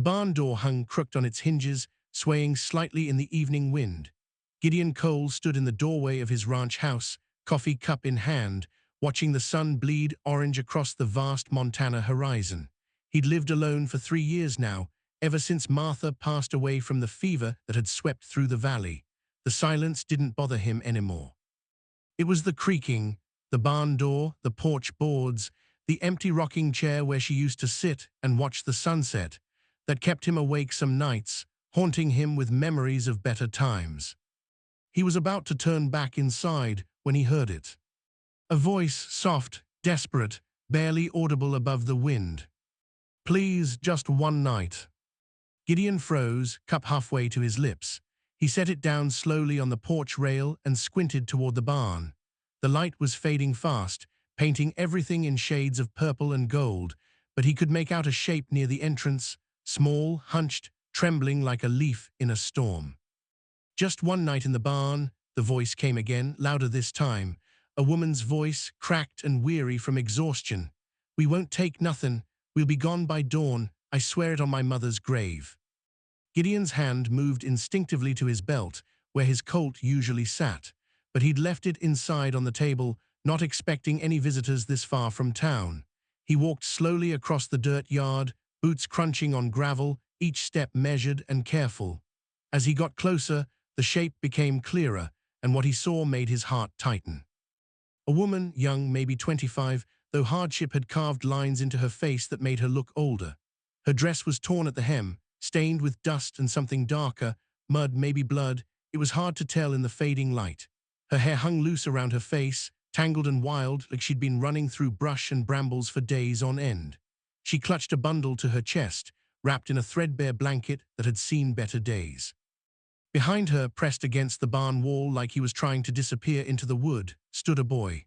barn door hung crooked on its hinges, swaying slightly in the evening wind. Gideon Cole stood in the doorway of his ranch house, coffee cup in hand, watching the sun bleed orange across the vast Montana horizon. He'd lived alone for 3 years now, ever since Martha passed away from the fever that had swept through the valley. The silence didn't bother him anymore. It was the creaking, the barn door, the porch boards, the empty rocking chair where she used to sit and watch the sunset, that kept him awake some nights, haunting him with memories of better times. He was about to turn back inside when he heard it. A voice, soft, desperate, barely audible above the wind. "Please, just one night." Gideon froze, cup halfway to his lips. He set it down slowly on the porch rail and squinted toward the barn. The light was fading fast, painting everything in shades of purple and gold, but he could make out a shape near the entrance, small, hunched, trembling like a leaf in a storm. "Just one night in the barn," the voice came again, louder this time, a woman's voice, cracked and weary from exhaustion. "We won't take nothin'. We'll be gone by dawn. I swear it on my mother's grave." Gideon's hand moved instinctively to his belt, where his Colt usually sat, but he'd left it inside on the table, not expecting any visitors this far from town. He walked slowly across the dirt yard, boots crunching on gravel, each step measured and careful. As he got closer, the shape became clearer, and what he saw made his heart tighten. A woman, young, maybe 25, though hardship had carved lines into her face that made her look older. Her dress was torn at the hem, stained with dust and something darker, mud, maybe blood. It was hard to tell in the fading light. Her hair hung loose around her face, tangled and wild, like she'd been running through brush and brambles for days on end. She clutched a bundle to her chest, wrapped in a threadbare blanket that had seen better days. Behind her, pressed against the barn wall like he was trying to disappear into the wood, stood a boy.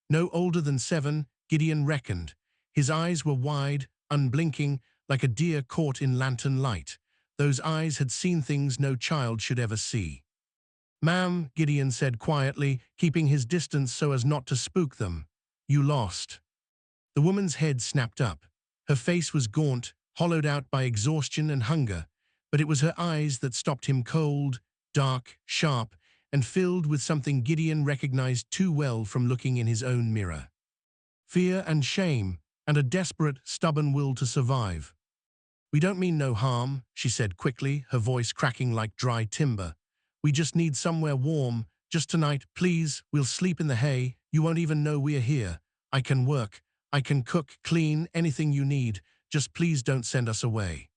No older than 7, Gideon reckoned. His eyes were wide, unblinking, like a deer caught in lantern light. Those eyes had seen things no child should ever see. "Ma'am," Gideon said quietly, keeping his distance so as not to spook them. "You lost." The woman's head snapped up. Her face was gaunt, hollowed out by exhaustion and hunger, but it was her eyes that stopped him, cold, dark, sharp, and filled with something Gideon recognized too well from looking in his own mirror. Fear and shame, and a desperate, stubborn will to survive. "We don't mean no harm," she said quickly, her voice cracking like dry timber. "We just need somewhere warm, just tonight, please. We'll sleep in the hay. You won't even know we're here. I can work. I can cook, clean, anything you need. Just please don't send us away."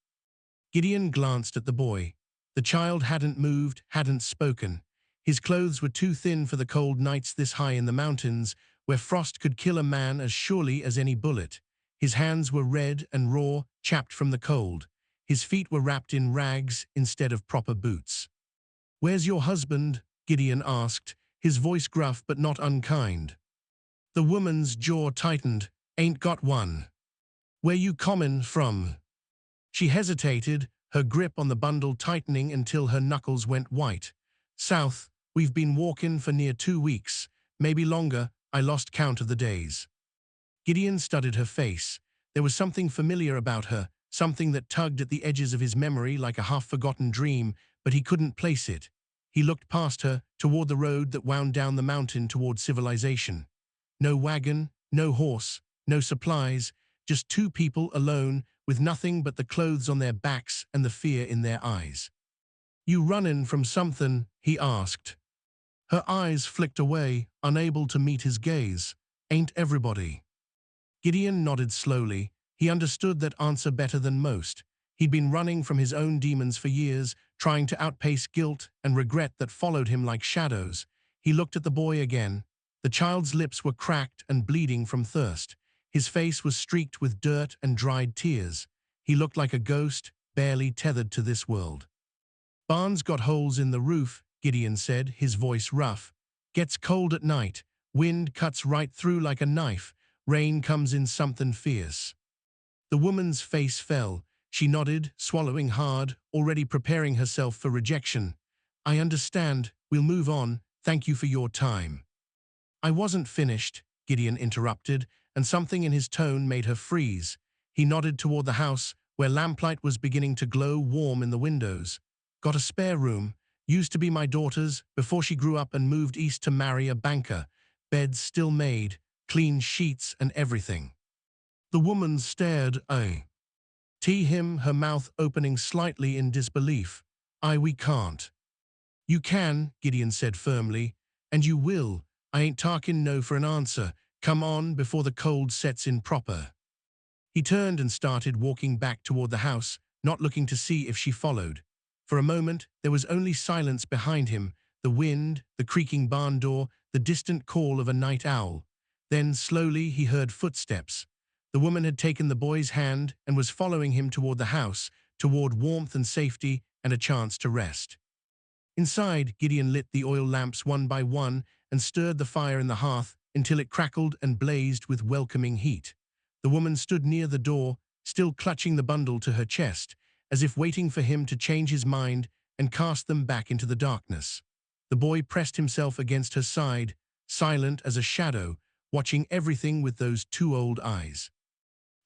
Gideon glanced at the boy. The child hadn't moved, hadn't spoken. His clothes were too thin for the cold nights this high in the mountains, where frost could kill a man as surely as any bullet. His hands were red and raw, chapped from the cold. His feet were wrapped in rags instead of proper boots. "Where's your husband?" Gideon asked, his voice gruff but not unkind. The woman's jaw tightened. "Ain't got one." "Where you comin' from?" She hesitated, her grip on the bundle tightening until her knuckles went white. "South. We've been walking for near 2 weeks, maybe longer. I lost count of the days." Gideon studied her face. There was something familiar about her, something that tugged at the edges of his memory like a half-forgotten dream, but he couldn't place it. He looked past her, toward the road that wound down the mountain toward civilization. No wagon, no horse, no supplies, just 2 people alone, with nothing but the clothes on their backs and the fear in their eyes. "You runnin' from something?" he asked. Her eyes flicked away, unable to meet his gaze. "Ain't everybody?" Gideon nodded slowly. He understood that answer better than most. He'd been running from his own demons for years, trying to outpace guilt and regret that followed him like shadows. He looked at the boy again. The child's lips were cracked and bleeding from thirst. His face was streaked with dirt and dried tears. He looked like a ghost, barely tethered to this world. "Barn's got holes in the roof," Gideon said, his voice rough. "Gets cold at night. Wind cuts right through like a knife. Rain comes in something fierce." The woman's face fell. She nodded, swallowing hard, already preparing herself for rejection. "I understand. We'll move on. Thank you for your time." "I wasn't finished," Gideon interrupted, and something in his tone made her freeze. He nodded toward the house, where lamplight was beginning to glow warm in the windows. Got a spare room, used to be my daughter's before she grew up and moved east to marry a banker. Beds still made, clean sheets and everything. The woman stared, him, her mouth opening slightly in disbelief. We can't. You can, Gideon said firmly, and you will. I ain't talking no for an answer. Come on before the cold sets in proper. He turned and started walking back toward the house, not looking to see if she followed. For a moment, there was only silence behind him, the wind, the creaking barn door, the distant call of a night owl. Then, slowly, he heard footsteps. The woman had taken the boy's hand and was following him toward the house, toward warmth and safety and a chance to rest. Inside, Gideon lit the oil lamps one by one and stirred the fire in the hearth until it crackled and blazed with welcoming heat. The woman stood near the door, still clutching the bundle to her chest, as if waiting for him to change his mind and cast them back into the darkness. The boy pressed himself against her side, silent as a shadow, watching everything with those two old eyes.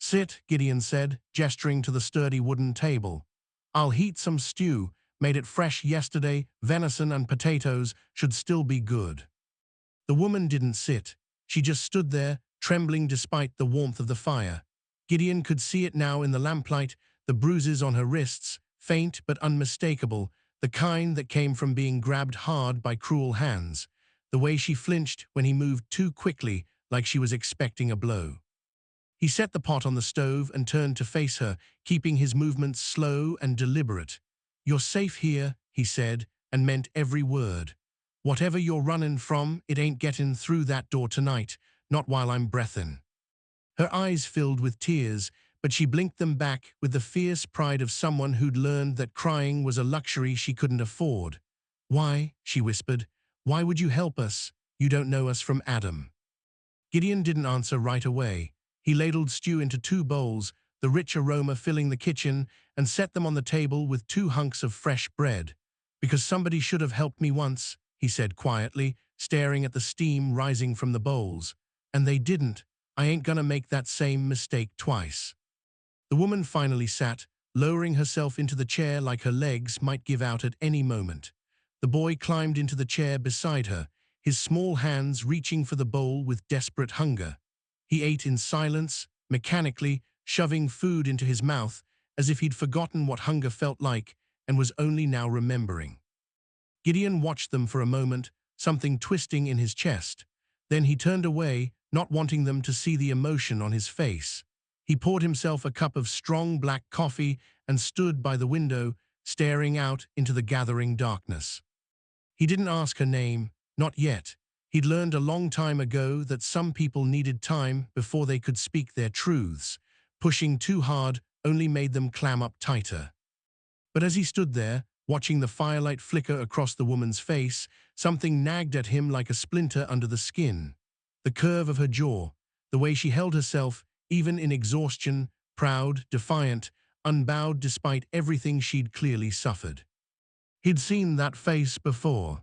Sit, Gideon said, gesturing to the sturdy wooden table. I'll heat some stew, made it fresh yesterday, venison and potatoes should still be good. The woman didn't sit. She just stood there, trembling despite the warmth of the fire. Gideon could see it now in the lamplight, the bruises on her wrists, faint but unmistakable, the kind that came from being grabbed hard by cruel hands, the way she flinched when he moved too quickly, like she was expecting a blow. He set the pot on the stove and turned to face her, keeping his movements slow and deliberate. You're safe here, he said, and meant every word. Whatever you're running from, it ain't getting through that door tonight, not while I'm breathin'. Her eyes filled with tears, but she blinked them back with the fierce pride of someone who'd learned that crying was a luxury she couldn't afford. Why, she whispered, why would you help us? You don't know us from Adam. Gideon didn't answer right away. He ladled stew into 2 bowls, the rich aroma filling the kitchen, and set them on the table with 2 hunks of fresh bread. Because somebody should have helped me once, he said quietly, staring at the steam rising from the bowls. And they didn't. I ain't gonna make that same mistake twice. The woman finally sat, lowering herself into the chair like her legs might give out at any moment. The boy climbed into the chair beside her, his small hands reaching for the bowl with desperate hunger. He ate in silence, mechanically, shoving food into his mouth as if he'd forgotten what hunger felt like and was only now remembering. Gideon watched them for a moment, something twisting in his chest. Then he turned away, not wanting them to see the emotion on his face. He poured himself a cup of strong black coffee and stood by the window, staring out into the gathering darkness. He didn't ask her name, not yet. He'd learned a long time ago that some people needed time before they could speak their truths. Pushing too hard only made them clam up tighter. But as he stood there, watching the firelight flicker across the woman's face, something nagged at him like a splinter under the skin. The curve of her jaw, the way she held herself, even in exhaustion, proud, defiant, unbowed despite everything she'd clearly suffered. He'd seen that face before.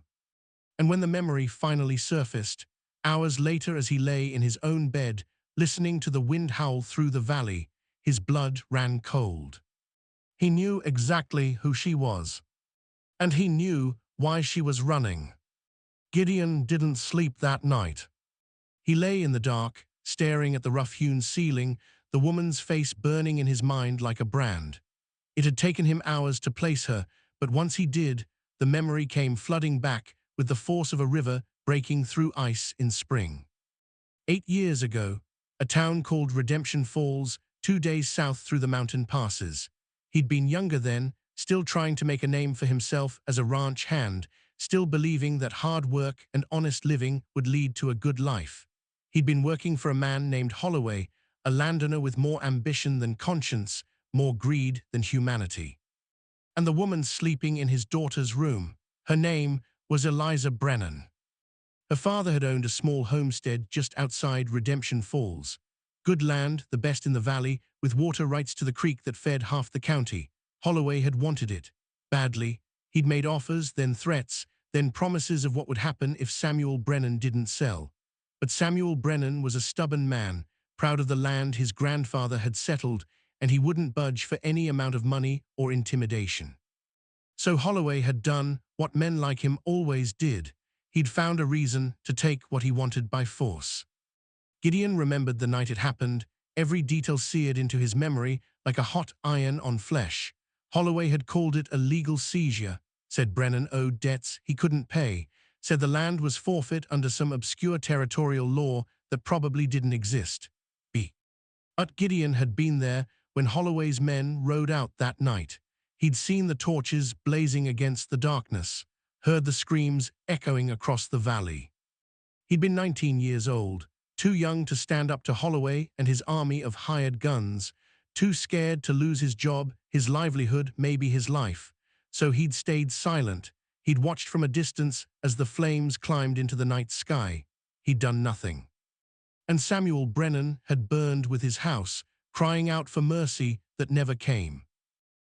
And when the memory finally surfaced, hours later as he lay in his own bed, listening to the wind howl through the valley, his blood ran cold. He knew exactly who she was. And he knew why she was running. Gideon didn't sleep that night. He lay in the dark, staring at the rough-hewn ceiling, the woman's face burning in his mind like a brand. It had taken him hours to place her, but once he did, the memory came flooding back with the force of a river breaking through ice in spring. 8 years ago, a town called Redemption Falls, 2 days south through the mountain passes. He'd been younger then, still trying to make a name for himself as a ranch hand, still believing that hard work and honest living would lead to a good life. He'd been working for a man named Holloway, a landowner with more ambition than conscience, more greed than humanity. And the woman sleeping in his daughter's room, her name was Eliza Brennan. Her father had owned a small homestead just outside Redemption Falls. Good land, the best in the valley, with water rights to the creek that fed half the county. Holloway had wanted it. Badly. He'd made offers, then threats, then promises of what would happen if Samuel Brennan didn't sell. But Samuel Brennan was a stubborn man, proud of the land his grandfather had settled, and he wouldn't budge for any amount of money or intimidation. So Holloway had done what men like him always did. He'd found a reason to take what he wanted by force. Gideon remembered the night it happened, every detail seared into his memory like a hot iron on flesh. Holloway had called it a legal seizure, said Brennan owed debts he couldn't pay, said the land was forfeit under some obscure territorial law that probably didn't exist. But Gideon had been there when Holloway's men rode out that night. He'd seen the torches blazing against the darkness, heard the screams echoing across the valley. He'd been 19 years old, too young to stand up to Holloway and his army of hired guns, too scared to lose his job, his livelihood, maybe his life. So he'd stayed silent. He'd watched from a distance as the flames climbed into the night sky. He'd done nothing. And Samuel Brennan had burned with his house, crying out for mercy that never came.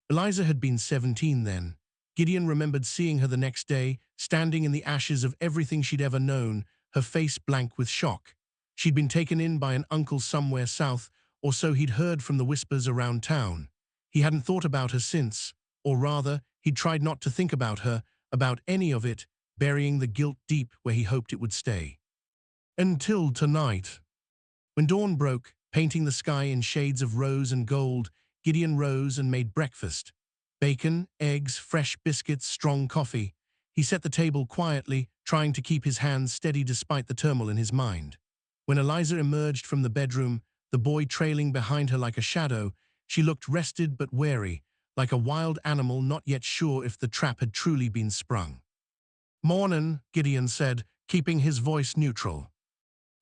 Eliza had been 17 then. Gideon remembered seeing her the next day, standing in the ashes of everything she'd ever known, her face blank with shock. She'd been taken in by an uncle somewhere south, or so he'd heard from the whispers around town. He hadn't thought about her since, or rather, he'd tried not to think about her, about any of it, burying the guilt deep where he hoped it would stay. Until tonight. When dawn broke, painting the sky in shades of rose and gold, Gideon rose and made breakfast. Bacon, eggs, fresh biscuits, strong coffee. He set the table quietly, trying to keep his hands steady despite the turmoil in his mind. When Eliza emerged from the bedroom, the boy trailing behind her like a shadow, she looked rested but wary, like a wild animal not yet sure if the trap had truly been sprung. "Mornin'," Gideon said, keeping his voice neutral.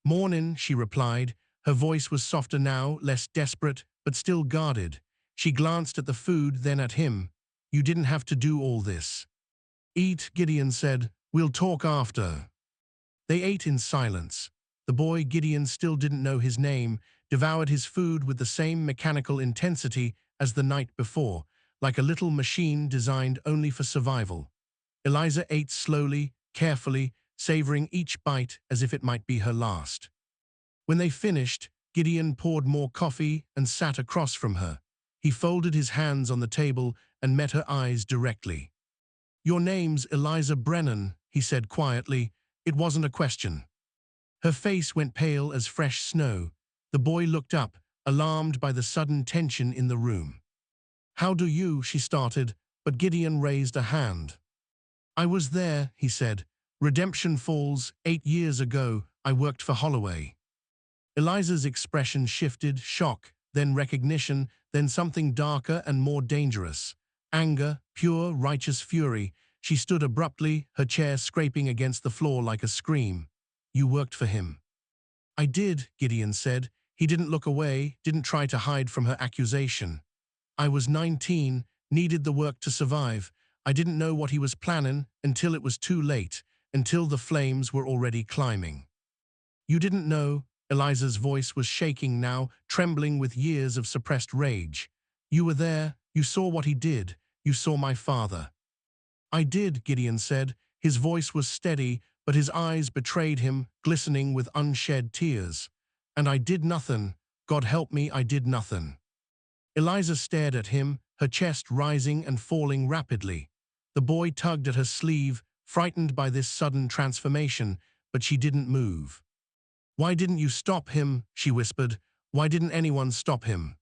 "Mornin'," she replied. Her voice was softer now, less desperate, but still guarded. She glanced at the food, then at him. "You didn't have to do all this." "Eat," Gideon said. "We'll talk after." They ate in silence. The boy, Gideon still didn't know his name, devoured his food with the same mechanical intensity as the night before, like a little machine designed only for survival. Eliza ate slowly, carefully, savoring each bite as if it might be her last. When they finished, Gideon poured more coffee and sat across from her. He folded his hands on the table and met her eyes directly. "Your name's Eliza Brennan," he said quietly. It wasn't a question. Her face went pale as fresh snow. The boy looked up, alarmed by the sudden tension in the room. "How do you?" she started, but Gideon raised a hand. "I was there," he said. "Redemption Falls, 8 years ago, I worked for Holloway." Eliza's expression shifted, shock, then recognition, then something darker and more dangerous. Anger, pure, righteous fury. She stood abruptly, her chair scraping against the floor like a scream. "You worked for him." "I did," Gideon said. He didn't look away, didn't try to hide from her accusation. "I was 19, needed the work to survive. I didn't know what he was planning until it was too late, until the flames were already climbing." "You didn't know." Eliza's voice was shaking now, trembling with years of suppressed rage. "You were there, you saw what he did, you saw my father." "I did," Gideon said. His voice was steady, but his eyes betrayed him, glistening with unshed tears. "And I did nothing. God help me, I did nothing." Eliza stared at him, her chest rising and falling rapidly. The boy tugged at her sleeve, frightened by this sudden transformation, but she didn't move. "Why didn't you stop him?" she whispered. "Why didn't anyone stop him?"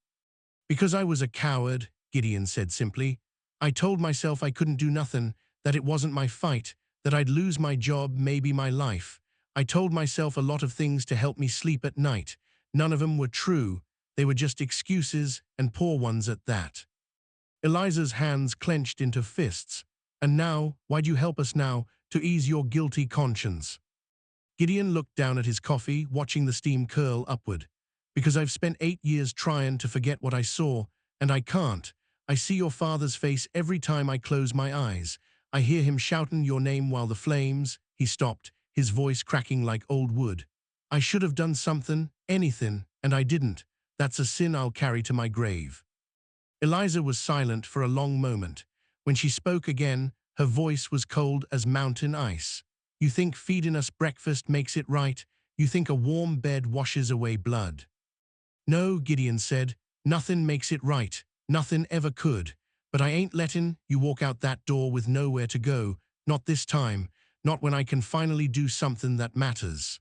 "Because I was a coward," Gideon said simply. "I told myself I couldn't do nothing, that it wasn't my fight, that I'd lose my job, maybe my life. I told myself a lot of things to help me sleep at night. None of them were true. They were just excuses, and poor ones at that." Eliza's hands clenched into fists. "And now, why'd you help us now, to ease your guilty conscience?" Gideon looked down at his coffee, watching the steam curl upward. "Because I've spent 8 years trying to forget what I saw, and I can't. I see your father's face every time I close my eyes. I hear him shouting your name while the flames—" He stopped, his voice cracking like old wood. "I should have done something, anything, and I didn't. That's a sin I'll carry to my grave." Eliza was silent for a long moment. When she spoke again, her voice was cold as mountain ice. "You think feeding us breakfast makes it right? You think a warm bed washes away blood?" "No," Gideon said. Nothing makes it right. Nothing ever could. But I ain't letting you walk out that door with nowhere to go. Not this time. Not when I can finally do something that matters.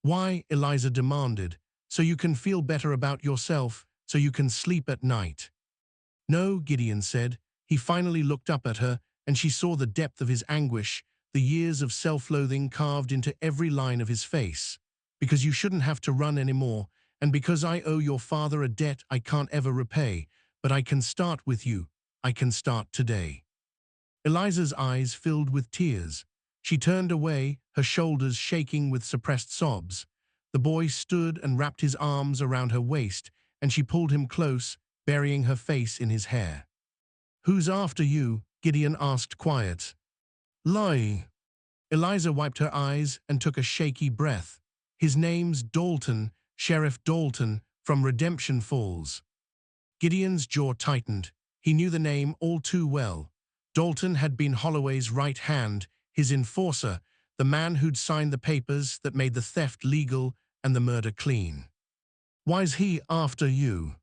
Why? Eliza demanded. So you can feel better about yourself, so you can sleep at night. No, Gideon said. He finally looked up at her, and she saw the depth of his anguish, the years of self-loathing carved into every line of his face. Because you shouldn't have to run anymore, and because I owe your father a debt I can't ever repay, but I can start with you. I can start today. Eliza's eyes filled with tears. She turned away, her shoulders shaking with suppressed sobs. The boy stood and wrapped his arms around her waist, and she pulled him close, burying her face in his hair. Who's after you? Gideon asked quiet. Lie. Eliza wiped her eyes and took a shaky breath. His name's Dalton, Sheriff Dalton, from Redemption Falls. Gideon's jaw tightened. He knew the name all too well. Dalton had been Holloway's right hand, his enforcer, the man who'd signed the papers that made the theft legal and the murder clean. Why's he after you?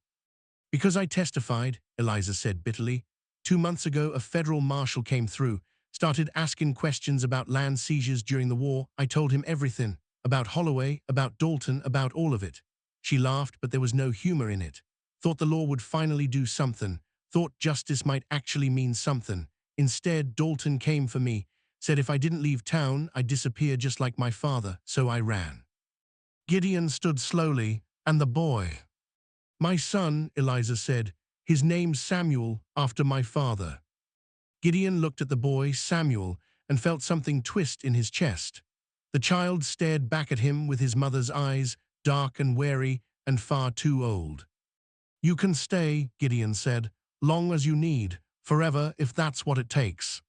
Because I testified, Eliza said bitterly. 2 months ago, a federal marshal came through, started asking questions about land seizures during the war. I told him everything, about Holloway, about Dalton, about all of it. She laughed, but there was no humor in it. Thought the law would finally do something, thought justice might actually mean something. Instead, Dalton came for me, said if I didn't leave town, I'd disappear just like my father, so I ran. Gideon stood slowly, and the boy. My son, Eliza said. His name's Samuel, after my father. Gideon looked at the boy, Samuel, and felt something twist in his chest. The child stared back at him with his mother's eyes, dark and wary and far too old. You can stay, Gideon said, long as you need, forever if that's what it takes.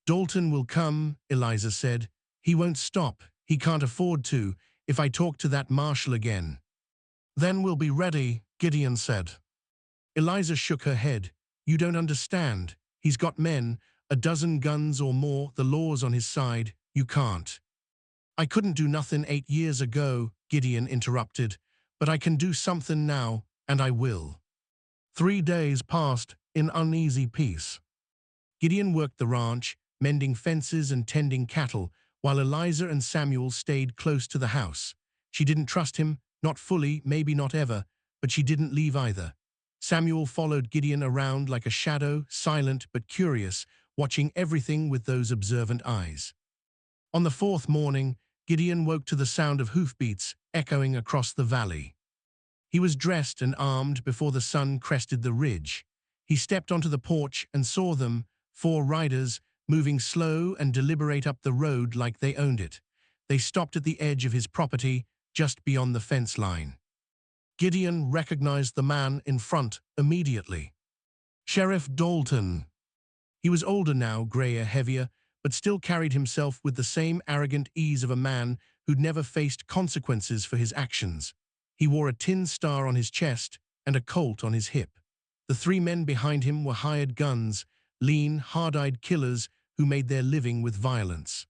Dalton will come, Eliza said. He won't stop, he can't afford to, if I talk to that marshal again. Then we'll be ready, Gideon said. Eliza shook her head. You don't understand. He's got men, 12 guns or more, the law's on his side. You can't. I couldn't do nothing 8 years ago, Gideon interrupted, but I can do something now, and I will. 3 days passed in uneasy peace. Gideon worked the ranch, mending fences and tending cattle, while Eliza and Samuel stayed close to the house. She didn't trust him, not fully, maybe not ever, but she didn't leave either. Samuel followed Gideon around like a shadow, silent but curious, watching everything with those observant eyes. On the 4th morning, Gideon woke to the sound of hoofbeats echoing across the valley. He was dressed and armed before the sun crested the ridge. He stepped onto the porch and saw them, 4 riders, moving slow and deliberate up the road like they owned it. They stopped at the edge of his property, just beyond the fence line. Gideon recognized the man in front immediately. Sheriff Dalton. He was older now, grayer, heavier, but still carried himself with the same arrogant ease of a man who'd never faced consequences for his actions. He wore a tin star on his chest and a Colt on his hip. The 3 men behind him were hired guns, lean, hard-eyed killers who made their living with violence.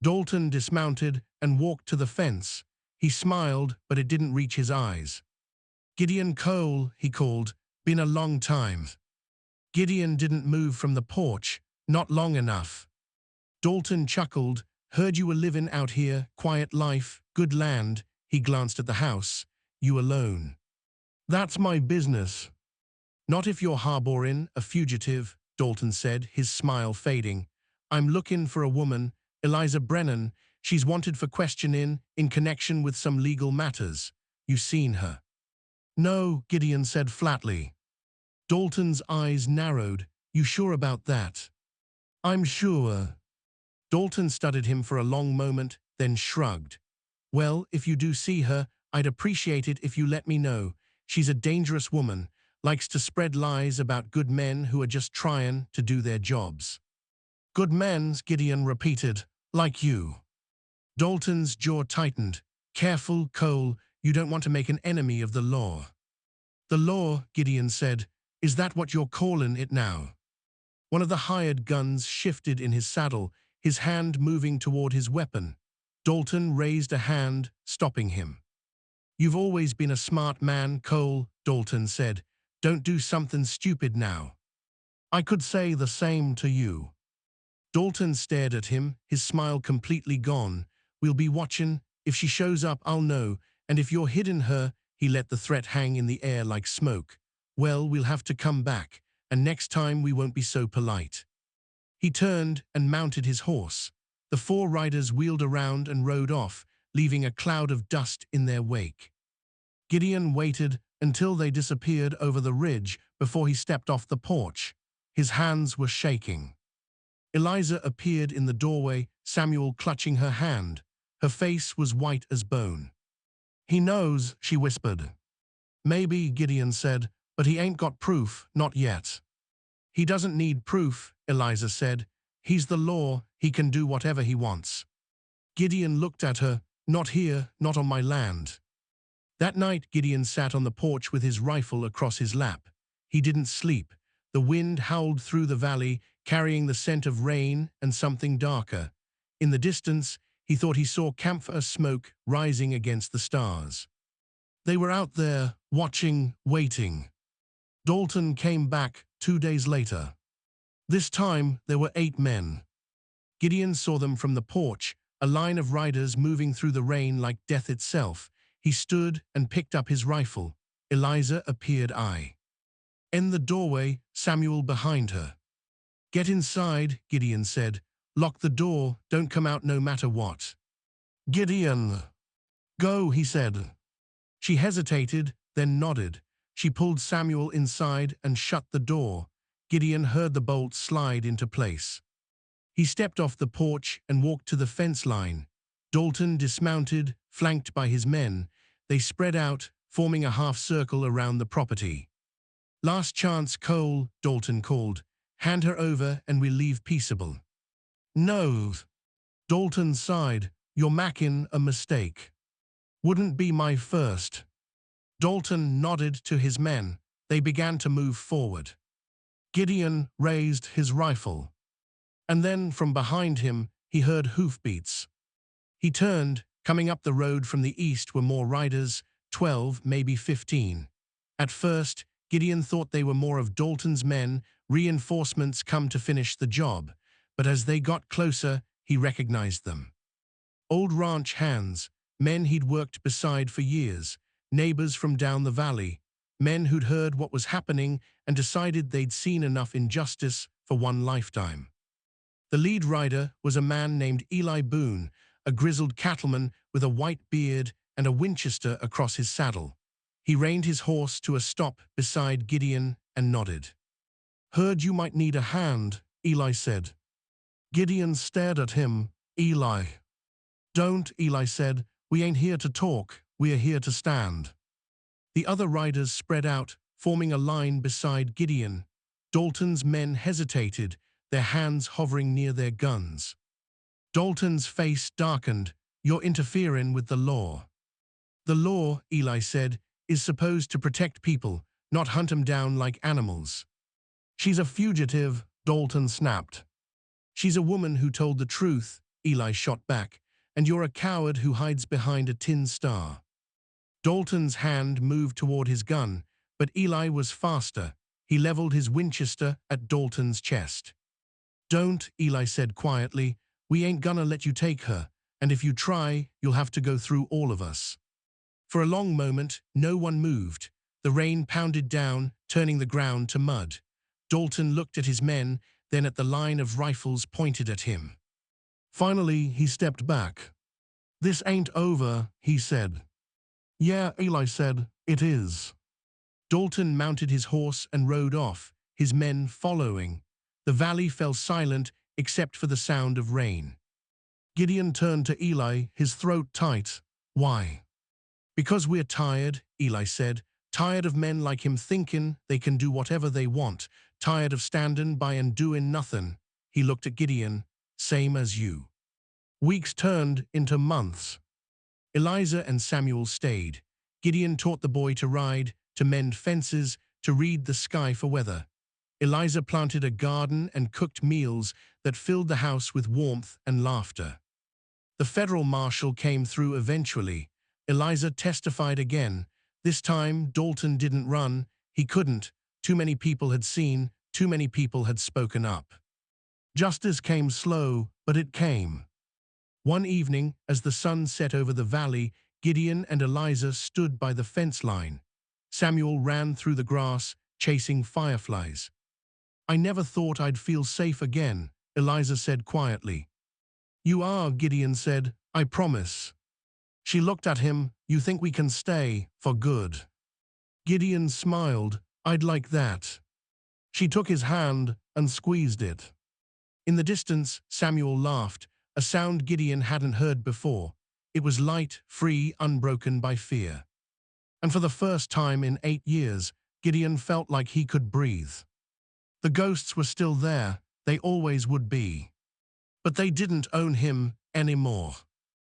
Dalton dismounted and walked to the fence. He smiled, but it didn't reach his eyes. Gideon Cole, he called. Been a long time. Gideon didn't move from the porch, not long enough. Dalton chuckled. Heard you were living out here, quiet life, good land. He glanced at the house. You alone. That's my business. Not if you're harboring a fugitive, Dalton said, his smile fading. I'm looking for a woman, Eliza Brennan. She's wanted for questioning in connection with some legal matters. You seen her? No, Gideon said flatly. Dalton's eyes narrowed. You sure about that? I'm sure. Dalton studied him for a long moment, then shrugged. Well, if you do see her, I'd appreciate it if you let me know. She's a dangerous woman, likes to spread lies about good men who are just trying to do their jobs. Good men, Gideon repeated, like you. Dalton's jaw tightened. Careful, Cole, you don't want to make an enemy of the law. The law, Gideon said, is that what you're calling it now? One of the hired guns shifted in his saddle, his hand moving toward his weapon. Dalton raised a hand, stopping him. You've always been a smart man, Cole, Dalton said. Don't do something stupid now. I could say the same to you. Dalton stared at him, his smile completely gone. We'll be watching. If she shows up, I'll know. And if you're hidden her, he let the threat hang in the air like smoke. Well, we'll have to come back, and next time we won't be so polite. He turned and mounted his horse. The four riders wheeled around and rode off, leaving a cloud of dust in their wake. Gideon waited until they disappeared over the ridge before he stepped off the porch. His hands were shaking. Eliza appeared in the doorway, Samuel clutching her hand. Her face was white as bone. He knows, she whispered. Maybe, Gideon said, but he ain't got proof, not yet. He doesn't need proof, Eliza said. He's the law, he can do whatever he wants. Gideon looked at her. Not here, not on my land. That night, Gideon sat on the porch with his rifle across his lap. He didn't sleep. The wind howled through the valley, carrying the scent of rain and something darker. In the distance, he thought he saw campfire smoke rising against the stars. They were out there, watching, waiting. Dalton came back 2 days later. This time, there were 8 men. Gideon saw them from the porch, a line of riders moving through the rain like death itself. He stood and picked up his rifle. Eliza appeared in the doorway, Samuel behind her. Get inside, Gideon said. Lock the door, don't come out no matter what. Gideon. Go, he said. She hesitated, then nodded. She pulled Samuel inside and shut the door. Gideon heard the bolt slide into place. He stepped off the porch and walked to the fence line. Dalton dismounted, flanked by his men. They spread out, forming a half-circle around the property. Last chance, Cole, Dalton called. Hand her over and we'll leave peaceable. No. Dalton sighed. You're making a mistake. Wouldn't be my first. Dalton nodded to his men. They began to move forward. Gideon raised his rifle. And then, from behind him, he heard hoofbeats. He turned. Coming up the road from the east were more riders, 12, maybe 15. At first, Gideon thought they were more of Dalton's men, reinforcements come to finish the job. But as they got closer, he recognized them. Old ranch hands, men he'd worked beside for years, neighbors from down the valley, men who'd heard what was happening and decided they'd seen enough injustice for one lifetime. The lead rider was a man named Eli Boone, a grizzled cattleman with a white beard and a Winchester across his saddle. He reined his horse to a stop beside Gideon and nodded. Heard you might need a hand, Eli said. Gideon stared at him. Eli. Don't, Eli said. We ain't here to talk, we are here to stand. The other riders spread out, forming a line beside Gideon. Dalton's men hesitated, their hands hovering near their guns. Dalton's face darkened. You're interfering with the law. The law, Eli said, is supposed to protect people, not hunt them down like animals. She's a fugitive, Dalton snapped. She's a woman who told the truth, Eli shot back, and you're a coward who hides behind a tin star. Dalton's hand moved toward his gun, but Eli was faster. He leveled his Winchester at Dalton's chest. Don't, Eli said quietly. We ain't gonna let you take her, and if you try, you'll have to go through all of us. For a long moment, no one moved. The rain pounded down, turning the ground to mud. Dalton looked at his men, then at the line of rifles pointed at him. Finally, he stepped back. This ain't over, he said. Yeah, Eli said, it is. Dalton mounted his horse and rode off, his men following. The valley fell silent except for the sound of rain. Gideon turned to Eli, his throat tight. Why? Because we're tired, Eli said. Tired of men like him thinking they can do whatever they want. Tired of standing by and doing nothing. He looked at Gideon. Same as you. Weeks turned into months. Eliza and Samuel stayed. Gideon taught the boy to ride, to mend fences, to read the sky for weather. Eliza planted a garden and cooked meals that filled the house with warmth and laughter. The federal marshal came through eventually. Eliza testified again. This time, Dalton didn't run. He couldn't. Too many people had seen, too many people had spoken up. Justice came slow, but it came. One evening, as the sun set over the valley, Gideon and Eliza stood by the fence line. Samuel ran through the grass, chasing fireflies. "I never thought I'd feel safe again," Eliza said quietly. "You are," Gideon said. "I promise." She looked at him. "You think we can stay, for good?" Gideon smiled. "I'd like that." She took his hand and squeezed it. In the distance, Samuel laughed, a sound Gideon hadn't heard before. It was light, free, unbroken by fear. And for the first time in 8 years, Gideon felt like he could breathe. The ghosts were still there, they always would be. But they didn't own him anymore.